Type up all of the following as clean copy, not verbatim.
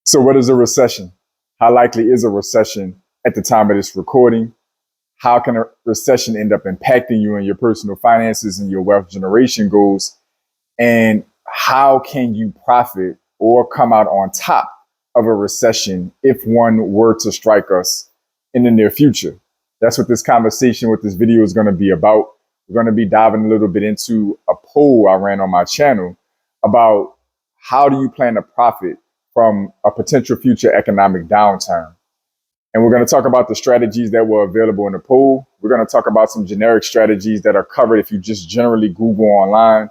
So, what is a recession? How likely is a recession at the time of this recording? How can a recession end up impacting you and your personal finances and your wealth generation goals? And how can you profit or come out on top of a recession if one were to strike us in the near future? That's what this conversation with this video is going to be about. We're going to be diving a little bit into a poll I ran on my channel about how do you plan to profit from a potential future economic downturn. And we're going to talk about the strategies that were available in the poll. We're going to talk about some generic strategies that are covered if you just generally Google online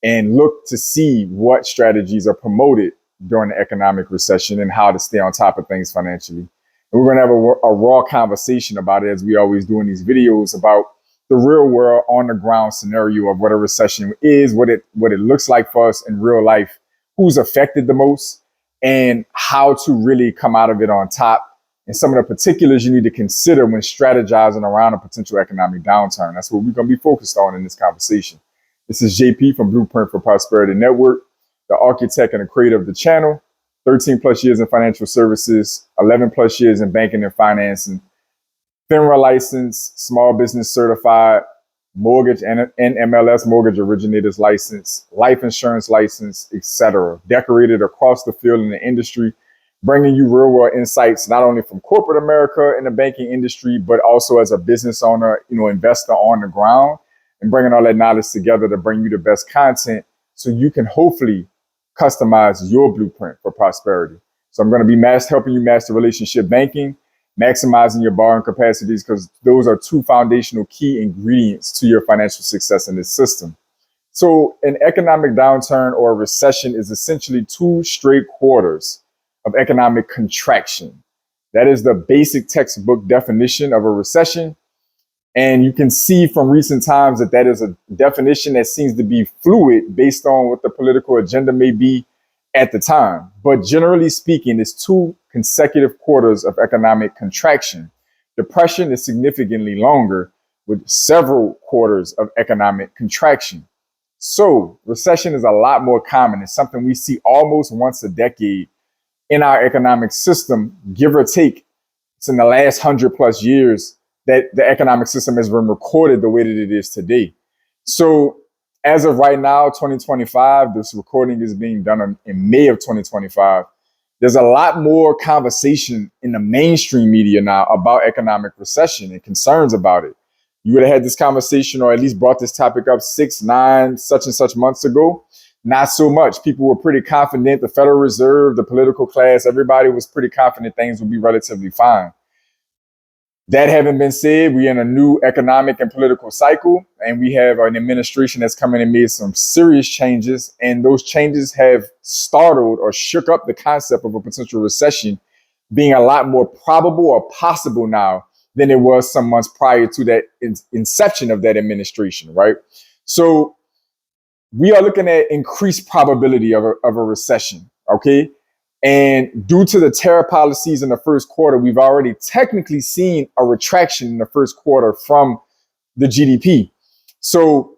and look to see what strategies are promoted during the economic recession and how to stay on top of things financially. And we're going to have a raw conversation about it, as we always do in these videos, about the real world on the ground scenario of what a recession is, what it looks like for us in real life, who's affected the most, and how to really come out of it on top, and some of the particulars you need to consider when strategizing around a potential economic downturn. That's what we're going to be focused on in this conversation. This is JP from Blueprint for Prosperity Network, the architect and the creator of the channel, 13 plus years in financial services, 11 plus years in banking and finance, and FINRA license, small business certified, mortgage and MLS mortgage originators license, life insurance license, etc. Decorated across the field in the industry, bringing you real world insights, not only from corporate America in the banking industry, but also as a business owner, investor on the ground, and bringing all that knowledge together to bring you the best content so you can hopefully customize your blueprint for prosperity. So I'm going to be helping you master relationship banking, maximizing your borrowing capacities, because those are two foundational key ingredients to your financial success in this system. So an economic downturn or a recession is essentially 2 straight quarters of economic contraction. That is the basic textbook definition of a recession. And you can see from recent times that is a definition that seems to be fluid based on what the political agenda may be at the time. But generally speaking, it's 2 consecutive quarters of economic contraction. Depression is significantly longer, with several quarters of economic contraction. So recession is a lot more common. It's something we see almost once a decade in our economic system, give or take. It's in the last 100 plus years that the economic system has been recorded the way that it is today. So as of right now, 2025, this recording is being done in May of 2025. There's a lot more conversation in the mainstream media now about economic recession and concerns about it. You would have had this conversation, or at least brought this topic up 6, 9, such and such months ago. Not so much. People were pretty confident. The Federal Reserve, the political class, everybody was pretty confident things would be relatively fine. That having been said, we're in a new economic and political cycle, and we have an administration that's come in and made some serious changes, and those changes have startled or shook up the concept of a potential recession being a lot more probable or possible now than it was some months prior to that inception of that administration, right? So we are looking at increased probability of a recession, okay? And due to the tariff policies in the first quarter, we've already technically seen a retraction in the first quarter from the GDP. So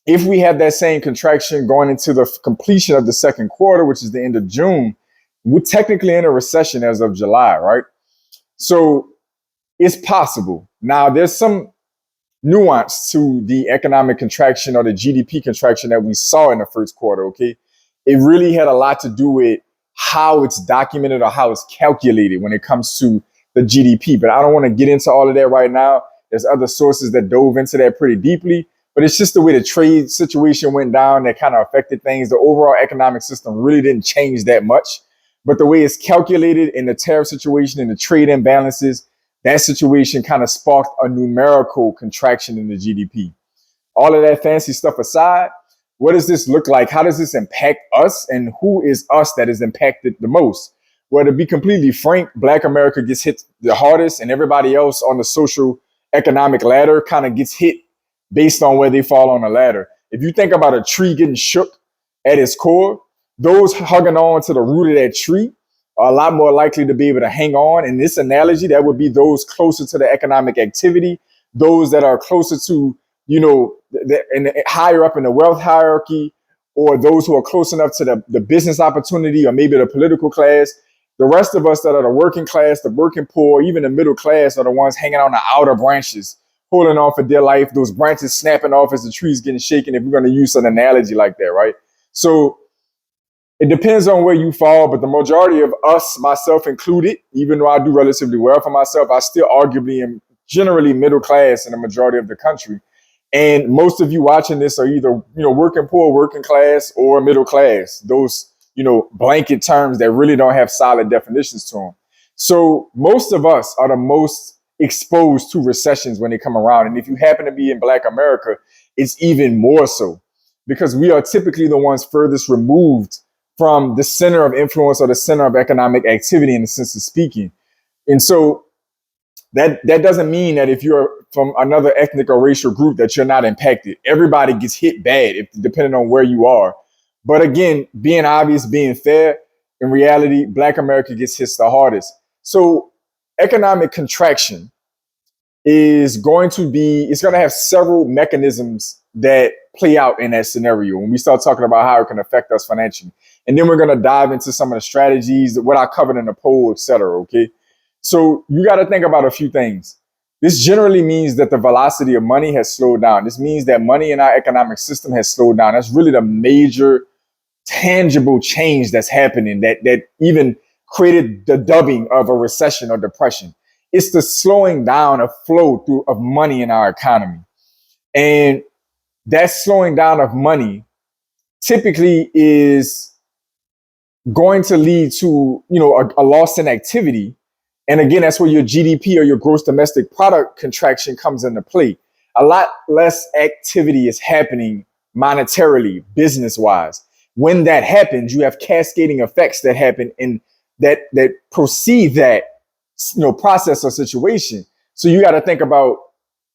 if we have that same contraction going into the completion of the second quarter, which is the end of June, we're technically in a recession as of July, right? So it's possible. Now, there's some nuance to the economic contraction or the GDP contraction that we saw in the first quarter, okay? It really had a lot to do with how it's documented or how it's calculated when it comes to the GDP. But I don't want to get into all of that right now. There's other sources that dove into that pretty deeply, but it's just the way the trade situation went down that kind of affected things. The overall economic system really didn't change that much, but the way it's calculated in the tariff situation and the trade imbalances, that situation kind of sparked a numerical contraction in the GDP. All of that fancy stuff aside, what does this look like? How does this impact us? And who is us that is impacted the most? Well, to be completely frank, Black America gets hit the hardest, and everybody else on the social economic ladder kind of gets hit based on where they fall on the ladder. If you think about a tree getting shook at its core, those hugging on to the root of that tree are a lot more likely to be able to hang on. In this analogy, that would be those closer to the economic activity, those that are closer to, higher up in the wealth hierarchy, or those who are close enough to the business opportunity or maybe the political class. The rest of us that are the working class, the working poor, even the middle class are the ones hanging on the outer branches, holding on for dear life, those branches snapping off as the tree's getting shaken, if we're going to use an analogy like that, right? So it depends on where you fall, but the majority of us, myself included, even though I do relatively well for myself, I still arguably am generally middle class in the majority of the country. And most of you watching this are either, working poor, working class, or middle class. Those, blanket terms that really don't have solid definitions to them. So most of us are the most exposed to recessions when they come around. And if you happen to be in Black America, it's even more so because we are typically the ones furthest removed from the center of influence or the center of economic activity in the sense of speaking. And so that doesn't mean that if you're from another ethnic or racial group that you're not impacted. Everybody gets hit bad depending on where you are. But again, being obvious, being fair, in reality, Black America gets hit the hardest. So economic contraction it's going to have several mechanisms that play out in that scenario when we start talking about how it can affect us financially. And then we're going to dive into some of the strategies, what I covered in the poll, et cetera. Okay. So you got to think about a few things. This generally means that the velocity of money has slowed down. This means that money in our economic system has slowed down. That's really the major tangible change that's happening that even created the dubbing of a recession or depression. It's the slowing down of flow of money in our economy. And that slowing down of money typically is going to lead to, a loss in activity. And again, that's where your GDP or your gross domestic product contraction comes into play. A lot less activity is happening monetarily, business wise. When that happens, you have cascading effects that happen and that proceed that process or situation. So you got to think about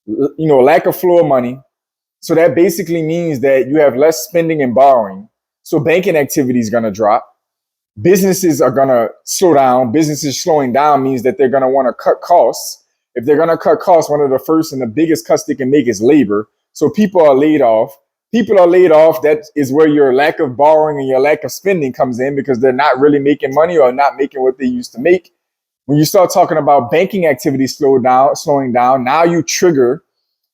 lack of flow of money. So that basically means that you have less spending and borrowing. So banking activity is going to drop. Businesses are going to slow down. Businesses slowing down means that they're going to want to cut costs. If they're going to cut costs, one of the first and the biggest cuts they can make is labor. So people are laid off. People are laid off. That is where your lack of borrowing and your lack of spending comes in because they're not really making money or not making what they used to make. When you start talking about banking activity slowing down, now you trigger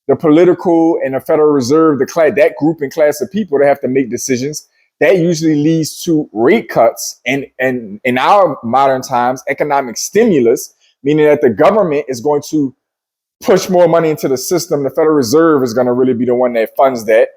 the political and the Federal Reserve, that group and class of people that have to make decisions. That usually leads to rate cuts and in our modern times, economic stimulus, meaning that the government is going to push more money into the system. The Federal Reserve is going to really be the one that funds that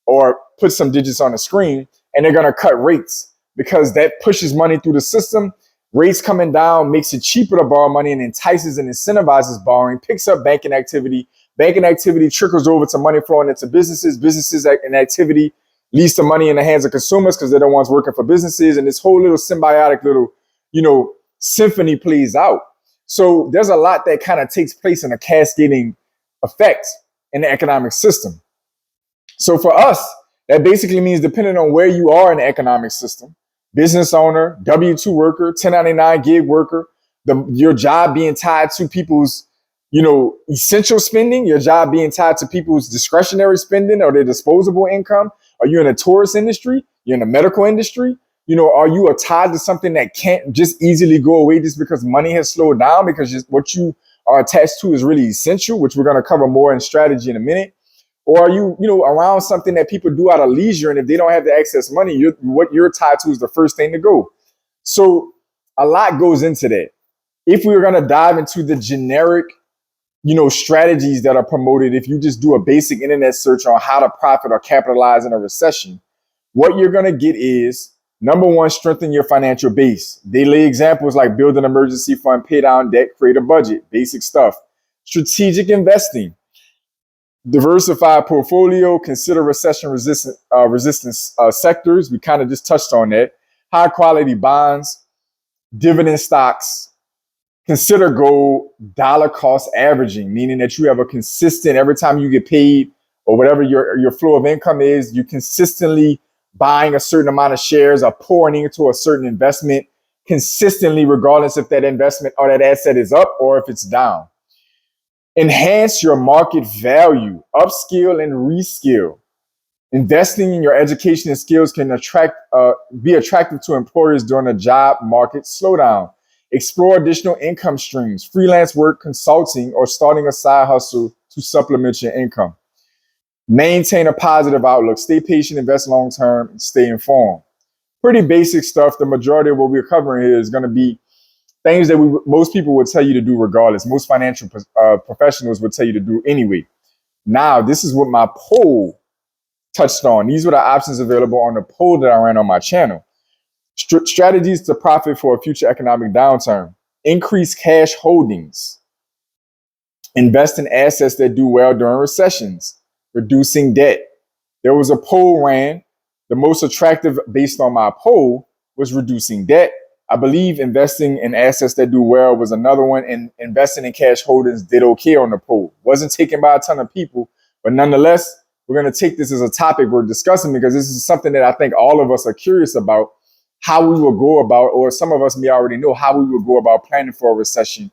or put some digits on the screen, and they're going to cut rates because that pushes money through the system. Rates coming down makes it cheaper to borrow money and entices and incentivizes borrowing, picks up banking activity. Banking activity trickles over to money flowing into businesses. Businesses and activity leads to money in the hands of consumers because they're the ones working for businesses. And this whole little symbiotic little, symphony plays out. So there's a lot that kind of takes place in a cascading effect in the economic system. So for us, that basically means depending on where you are in the economic system, business owner, W-2 worker, 1099 gig worker, your job being tied to people's essential spending, your job being tied to people's discretionary spending or their disposable income. Are you in a tourist industry? You're in the medical industry? Are you tied to something that can't just easily go away just because money has slowed down because what you are attached to is really essential, which we're going to cover more in strategy in a minute? Or are you, around something that people do out of leisure, and if they don't have the excess money, what you're tied to is the first thing to go. So a lot goes into that. If we were going to dive into the generic strategies that are promoted, if you just do a basic internet search on how to profit or capitalize in a recession, what you're going to get is, number one, strengthen your financial base. They lay examples like build an emergency fund, pay down debt, create a budget, basic stuff. Strategic investing, diversify portfolio, consider recession resistance sectors. We kind of just touched on that. High quality bonds, dividend stocks. Consider gold dollar cost averaging, meaning that you have a consistent, every time you get paid or whatever your flow of income is, you consistently buying a certain amount of shares or pouring into a certain investment consistently, regardless if that investment or that asset is up or if it's down. Enhance your market value, upskill and reskill. Investing in your education and skills can be attractive to employers during a job market slowdown. Explore additional income streams, freelance work, consulting, or starting a side hustle to supplement your income. Maintain a positive outlook. Stay patient, invest long term, and stay informed. Pretty basic stuff. The majority of what we're covering here is going to be things that most people would tell you to do regardless. Most financial professionals would tell you to do anyway. Now, this is what my poll touched on. These were the options available on the poll that I ran on my channel. Strategies to profit for a future economic downturn. Increase cash holdings. Invest in assets that do well during recessions. Reducing debt. There was a poll ran. The most attractive based on my poll was reducing debt. I believe investing in assets that do well was another one, and investing in cash holdings did okay on the poll. Wasn't taken by a ton of people, but nonetheless, we're going to take this as a topic we're discussing because this is something that I think all of us are curious about, how we will go about, or some of us may already know how we will go about planning for a recession,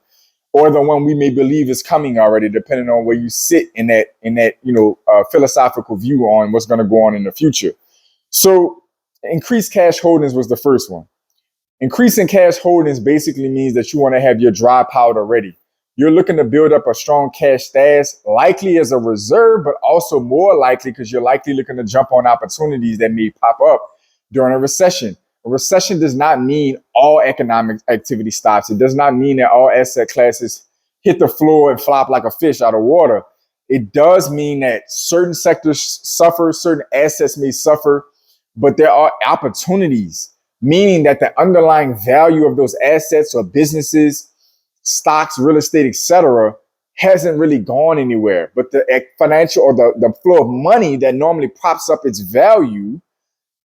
or the one we may believe is coming already, depending on where you sit in that philosophical view on what's going to go on in the future. So increased cash holdings was the first one. Increasing cash holdings basically means that you want to have your dry powder ready. You're looking to build up a strong cash stash, likely as a reserve, but also more likely because you're likely looking to jump on opportunities that may pop up during a recession. A recession does not mean all economic activity stops. It does not mean that all asset classes hit the floor and flop like a fish out of water. It does mean that certain sectors suffer, certain assets may suffer, but there are opportunities, meaning that the underlying value of those assets or businesses, stocks, real estate, etc., hasn't really gone anywhere. But the financial or the flow of money that normally props up its value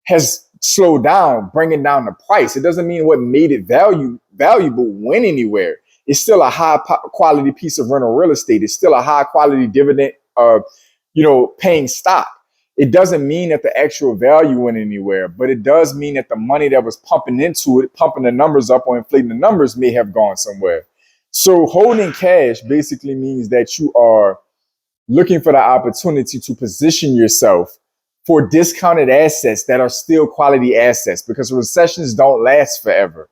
has slowed down, bringing down the price. It doesn't mean what made it valuable went anywhere. It's still a high quality piece of rental real estate. It's still a high quality dividend, paying stock. It doesn't mean that the actual value went anywhere, but it does mean that the money that was pumping into it, pumping the numbers up or inflating the numbers, may have gone somewhere. So holding cash basically means that you are looking for the opportunity to position yourself for discounted assets that are still quality assets, because recessions don't last forever.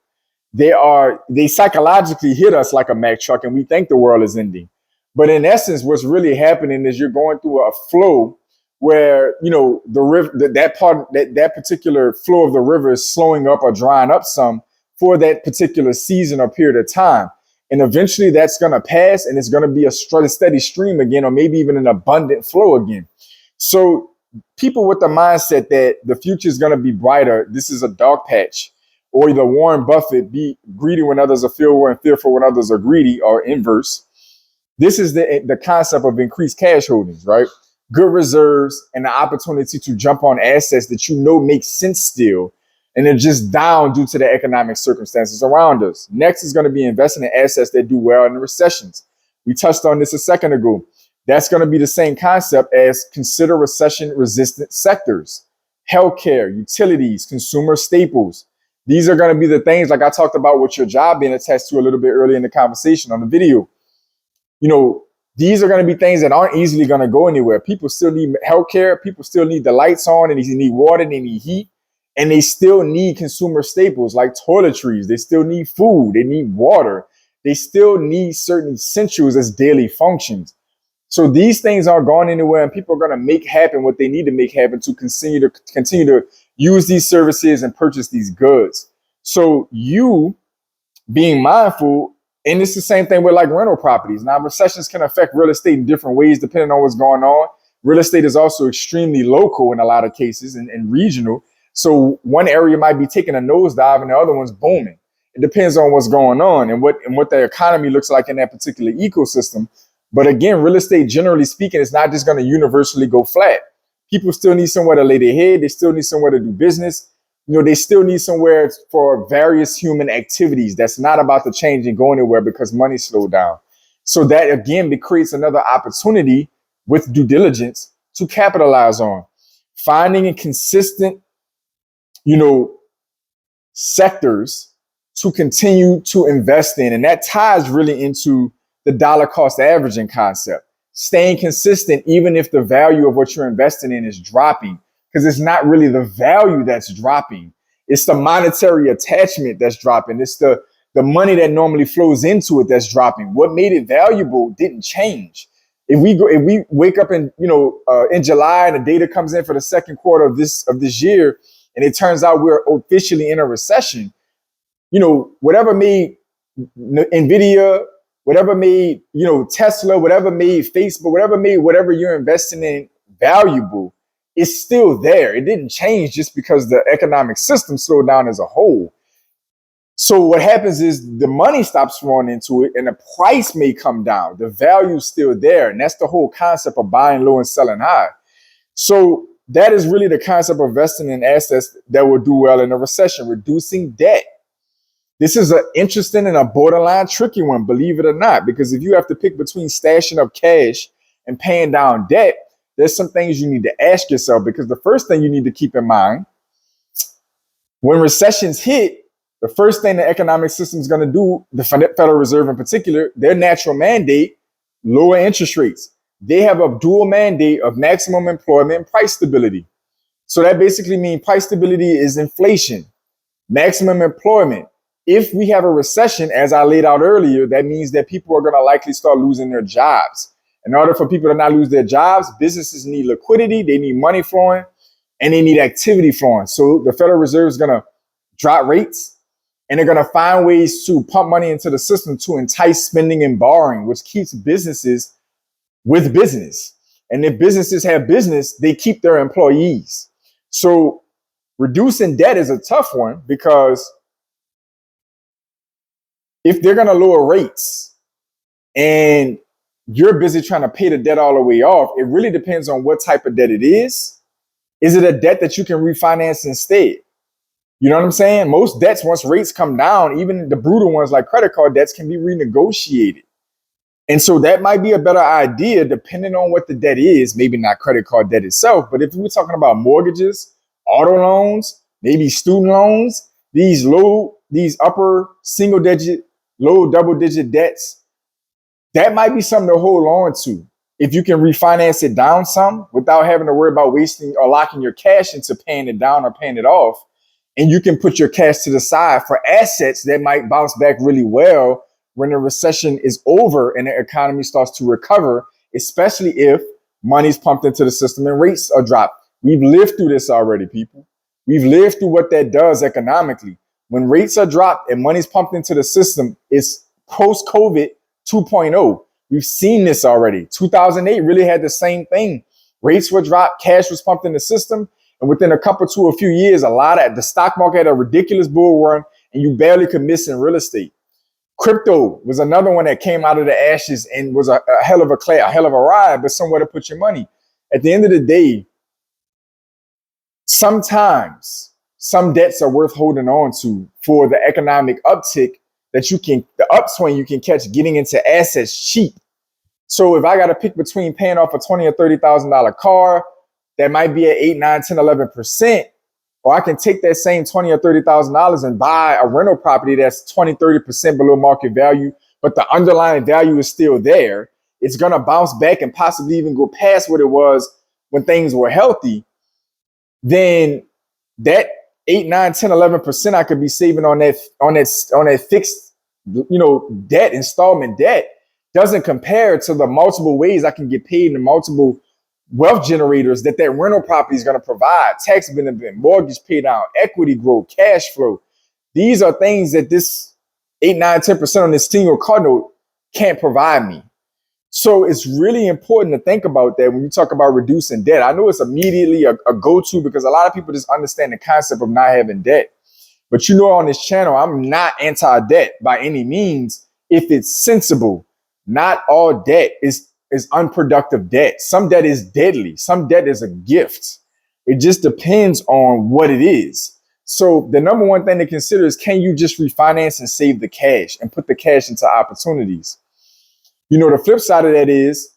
They psychologically hit us like a Mack truck and we think the world is ending. But in essence, what's really happening is you're going through a flow where, the river, that particular flow of the river is slowing up or drying up some for that particular season or period of time. And eventually that's going to pass and it's going to be a steady stream again, or maybe even an abundant flow again. So people with the mindset that the future is going to be brighter, this is a dark patch, or the Warren Buffett, be greedy when others are fearful and fearful when others are greedy, or inverse. This is the concept of increased cash holdings, right? Good reserves and the opportunity to jump on assets that make sense still, and they're just down due to the economic circumstances around us. Next is going to be investing in assets that do well in recessions. We touched on this a second ago. That's going to be the same concept as consider recession-resistant sectors, healthcare, utilities, consumer staples. These are going to be the things like I talked about with your job being attached to a little bit earlier in the conversation on the video. These are going to be things that aren't easily going to go anywhere. People still need healthcare. People still need the lights on, and they need water, they need heat, and they still need consumer staples like toiletries. They still need food. They need water. They still need certain essentials as daily functions. So these things aren't going anywhere, and people are going to make happen what they need to make happen to continue to use these services and purchase these goods. So you being mindful. And it's the same thing with like rental properties. Now, recessions can affect real estate in different ways, depending on what's going on. Real estate is also extremely local in a lot of cases and regional. So one area might be taking a nosedive and the other one's booming. It depends on what's going on and what the economy looks like in that particular ecosystem. But again, real estate, generally speaking, is not just going to universally go flat. People still need somewhere to lay their head. They still need somewhere to do business. They still need somewhere for various human activities. That's not about to change and go anywhere because money slowed down. So that, again, creates another opportunity with due diligence to capitalize on. Finding a consistent, sectors to continue to invest in. And that ties really into the dollar cost averaging concept. Staying consistent, even if the value of what you're investing in is dropping. Because it's not really the value that's dropping. It's the monetary attachment that's dropping. It's the the money that normally flows into it that's dropping. What made it valuable didn't change. If we wake up in July and the data comes in for the second quarter of this year, and it turns out we're officially in a recession, whatever made Nvidia, whatever made Tesla, whatever made Facebook, whatever made whatever you're investing in valuable, is still there. It didn't change just because the economic system slowed down as a whole. So what happens is the money stops flowing into it and the price may come down. The value's still there. And that's the whole concept of buying low and selling high. So that is really the concept of investing in assets that will do well in a recession, reducing debt. This is an interesting and a borderline tricky one, believe it or not, because if you have to pick between stashing up cash and paying down debt, there's some things you need to ask yourself, because the first thing you need to keep in mind, when recessions hit, the first thing the economic system is going to do, the Federal Reserve in particular, their natural mandate, lower interest rates. They have a dual mandate of maximum employment and price stability. So that basically means price stability is inflation, maximum employment. If we have a recession, as I laid out earlier, that means that people are going to likely start losing their jobs. In order for people to not lose their jobs, businesses need liquidity, they need money flowing, and they need activity flowing. So the Federal Reserve is going to drop rates, and they're going to find ways to pump money into the system to entice spending and borrowing, which keeps businesses with business. And if businesses have business, they keep their employees. So reducing debt is a tough one, because if they're going to lower rates and you're busy trying to pay the debt all the way off, it really depends on what type of debt it is. Is it a debt that you can refinance instead? You know what I'm saying? Most debts, once rates come down, even the brutal ones like credit card debts, can be renegotiated. And so that might be a better idea depending on what the debt is, maybe not credit card debt itself, but if we're talking about mortgages, auto loans, maybe student loans, these upper single digit, low double digit debts, that might be something to hold on to. If you can refinance it down some without having to worry about wasting or locking your cash into paying it down or paying it off, and you can put your cash to the side for assets that might bounce back really well when the recession is over and the economy starts to recover, especially if money's pumped into the system and rates are dropped. We've lived through this already, people. We've lived through what that does economically. When rates are dropped and money's pumped into the system, it's post-COVID 2.0. We've seen this already. 2008 really had the same thing. Rates were dropped, cash was pumped in the system, and within a few years, a lot of the stock market had a ridiculous bull run, and you barely could miss in real estate. Crypto was another one that came out of the ashes and was a hell of a ride, but somewhere to put your money. At the end of the day, sometimes some debts are worth holding on to for the economic uptick the upswing you can catch getting into assets cheap. So if I got to pick between paying off a $20,000 or $30,000 car, that might be at 8, 9, 10, 11%, or I can take that same $20,000 or $30,000 and buy a rental property that's 20, 30% below market value, but the underlying value is still there. It's going to bounce back and possibly even go past what it was when things were healthy. Then that 8, 9, 10, 11% I could be saving on that fixed, debt, installment debt, doesn't compare to the multiple ways I can get paid in the multiple wealth generators that rental property is going to provide: tax benefit, mortgage pay down, equity growth, cash flow. These are things that this 8, 9, 10% on this single car note can't provide me. So it's really important to think about that when you talk about reducing debt. I know it's immediately a go-to because a lot of people just understand the concept of not having debt. But on this channel, I'm not anti-debt by any means if it's sensible. Not all debt is unproductive debt. Some debt is deadly. Some debt is a gift. It just depends on what it is. So the number one thing to consider is, can you just refinance and save the cash and put the cash into opportunities? The flip side of that is,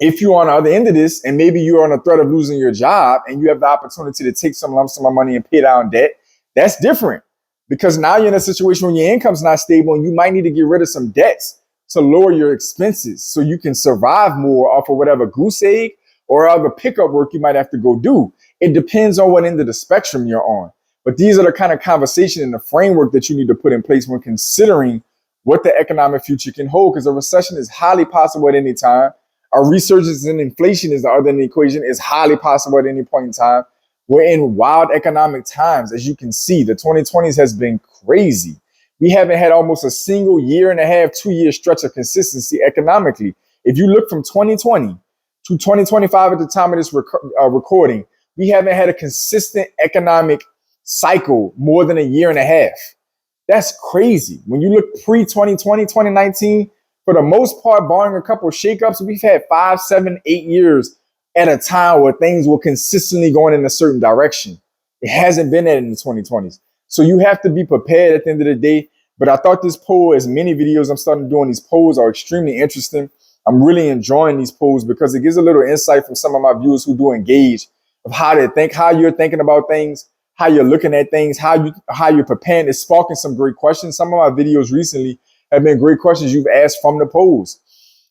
if you're on the other end of this and maybe you're on the threat of losing your job and you have the opportunity to take some lump sum of money and pay down debt, that's different, because now you're in a situation where your income's not stable and you might need to get rid of some debts to lower your expenses so you can survive more off of whatever goose egg or other pickup work you might have to go do. It depends on what end of the spectrum you're on. But these are the kind of conversation and the framework that you need to put in place when considering what the economic future can hold, because a recession is highly possible at any time. A resurgence in inflation is the other in the equation, is highly possible at any point in time. We're in wild economic times. As you can see, the 2020s has been crazy. We haven't had almost a single year and a half, 2 year stretch of consistency economically. If you look from 2020 to 2025 at the time of this recording, we haven't had a consistent economic cycle more than a year and a half. That's crazy. When you look pre-2020, 2019, for the most part, barring a couple of shakeups, we've had 5, 7, 8 years at a time where things were consistently going in a certain direction. It hasn't been that in the 2020s. So you have to be prepared at the end of the day. But I thought this poll, as many videos I'm starting doing these polls, are extremely interesting. I'm really enjoying these polls because it gives a little insight from some of my viewers who do engage of how they think, how you're thinking about things, how you're looking at things, how you're preparing. It's sparking some great questions. Some of my videos recently have been great questions you've asked from the polls.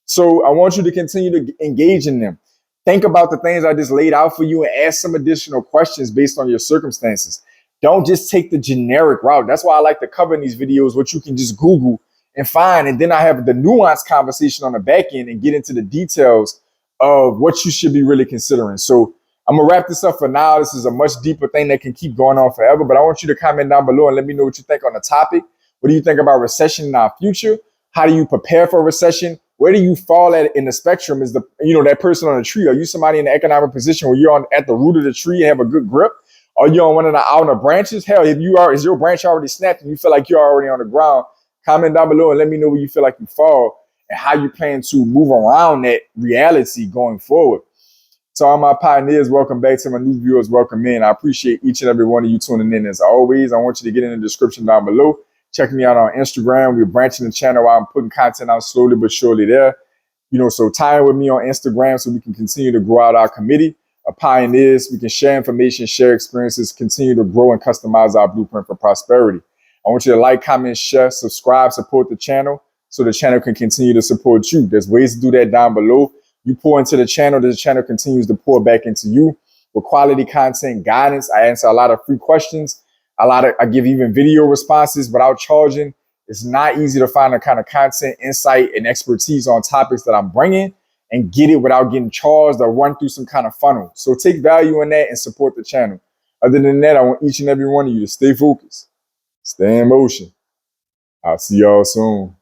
So I want you to continue to engage in them. Think about the things I just laid out for you and ask some additional questions based on your circumstances. Don't just take the generic route. That's why I like to cover in these videos what you can just Google and find. And then I have the nuanced conversation on the back end and get into the details of what you should be really considering. So I'm going to wrap this up for now. This is a much deeper thing that can keep going on forever. But I want you to comment down below and let me know what you think on the topic. What do you think about recession in our future? How do you prepare for a recession? Where do you fall at in the spectrum? Is that person on the tree? Are you somebody in an economic position where you're at the root of the tree and have a good grip? Are you on one of the outer branches? Hell, if you are, is your branch already snapped and you feel like you're already on the ground? Comment down below and let me know where you feel like you fall and how you plan to move around that reality going forward. So all my pioneers, welcome back. To my new viewers, welcome in. I appreciate each and every one of you tuning in. As always, I want you to get in the description down below. Check me out on Instagram. We're branching the channel while I'm putting content out slowly but surely there. So tie in with me on Instagram so we can continue to grow out our committee of pioneers. We can share information, share experiences, continue to grow and customize our blueprint for prosperity. I want you to like, comment, share, subscribe, support the channel so the channel can continue to support you. There's ways to do that down below. You pour into the channel continues to pour back into you with quality content, guidance. I answer a lot of free questions. I give even video responses without charging. It's not easy to find the kind of content, insight, and expertise on topics that I'm bringing and get it without getting charged or run through some kind of funnel. So take value in that and support the channel. Other than that, I want each and every one of you to stay focused, stay in motion. I'll see y'all soon.